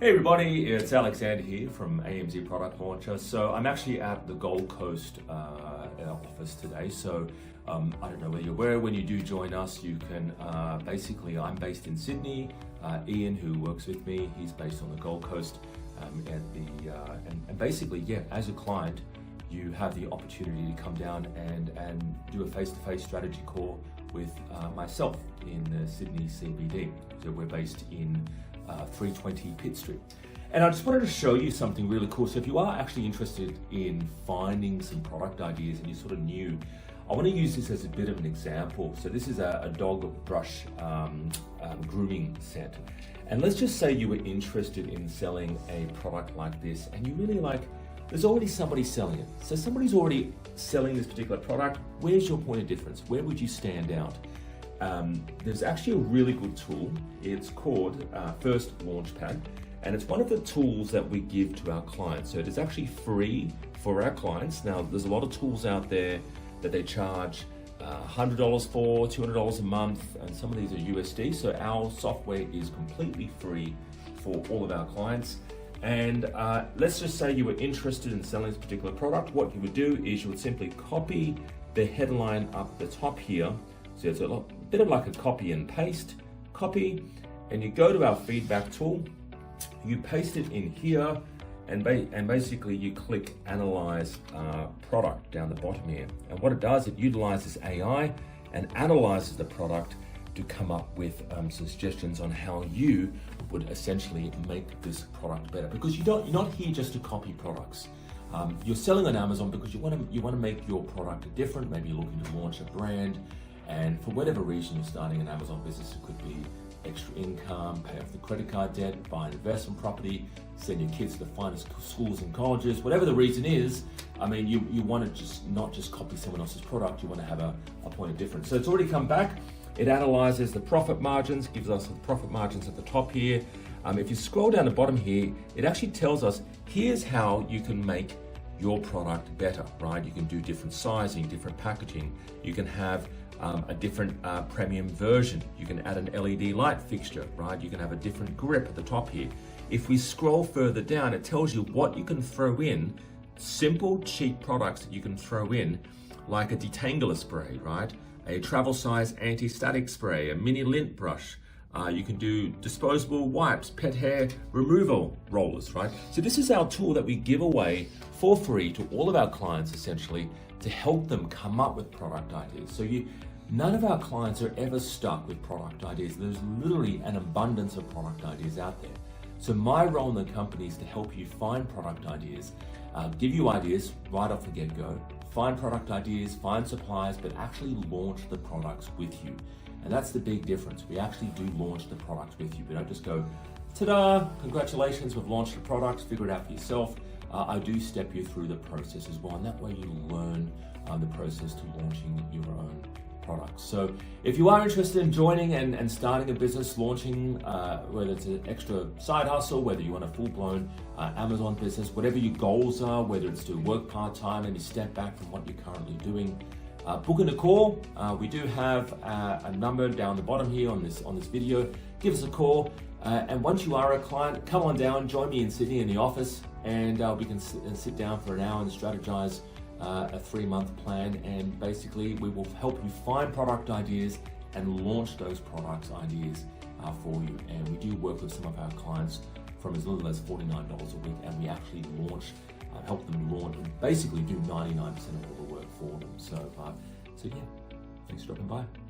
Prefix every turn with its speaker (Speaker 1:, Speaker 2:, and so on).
Speaker 1: Hey everybody, it's Alexander here from AMZ Product Launcher. So I'm actually at the Gold Coast office today. So I don't know whether you're aware, when you do join us, you can basically, I'm based in Sydney. Ian, who works with me, he's based on the Gold Coast. And basically, yeah, as a client, you have the opportunity to come down and do a face-to-face strategy call with myself in the Sydney CBD. So we're based in 320 Pitt Street. And I just wanted to show you something really cool. So if you are actually interested in finding some product ideas and you're sort of new, I want to use this as a bit of an example. So this is a dog brush grooming set. And let's just say you were interested in selling a product like this and you really there's already somebody selling it. So somebody's already selling this particular product. Where's your point of difference? Where would you stand out? There's actually a really good tool. It's called First Launchpad, and it's one of the tools that we give to our clients. So it is actually free for our clients. Now, there's a lot of tools out there that they charge $100 for, $200 a month, and some of these are USD. So our software is completely free for all of our clients. And let's just say you were interested in selling this particular product. What you would do is you would simply copy the headline up the top here. So it's a bit of like a copy and paste, copy, and you go to our feedback tool, you paste it in here, and basically you click Analyze Product down the bottom here. And what it does, it utilizes AI and analyzes the product to come up with some suggestions on how you would essentially make this product better. Because you're not here just to copy products. You're selling on Amazon because you want to make your product different. Maybe you're looking to launch a brand. And for whatever reason you're starting an Amazon business, it could be extra income, pay off the credit card debt, buy an investment property, send your kids to the finest schools and colleges, whatever the reason is. I mean, you want to not just copy someone else's product, you want to have a point of difference. So it's already come back. It analyzes the profit margins, gives us the profit margins at the top here. If you scroll down the bottom here, it actually tells us, here's how you can make your product better, right? You can do different sizing, different packaging. You can have a different premium version. You can add an LED light fixture, right? You can have a different grip at the top here. If we scroll further down, it tells you what you can throw in, simple, cheap products that you can throw in, like a detangler spray, right? A travel size anti-static spray, a mini lint brush. You can do disposable wipes, pet hair removal rollers, right? So this is our tool that we give away for free to all of our clients, essentially, to help them come up with product ideas. So none of our clients are ever stuck with product ideas. There's literally an abundance of product ideas out there. So my role in the company is to help you find product ideas, give you ideas right off the get-go, find product ideas, find suppliers, but actually launch the products with you. And that's the big difference. We actually do launch the products with you. We don't just go, ta-da, congratulations, we've launched the product, figure it out for yourself. I do step you through the process as well, and that way you learn the process to launching your own products. So if you are interested in joining and starting a business, launching, whether it's an extra side hustle, whether you want a full-blown Amazon business, whatever your goals are, whether it's to work part-time and you step back from what you're currently doing, book in a call. We do have a number down the bottom here on this video. Give us a call. And once you are a client, come on down, join me in Sydney in the office, and we can sit down for an hour and strategize a 3-month plan. And basically, we will help you find product ideas and launch those product ideas for you. And we do work with some of our clients from as little as $49 a week, and we actually help them launch and basically do 99% of all the work for them. So yeah, thanks for dropping by.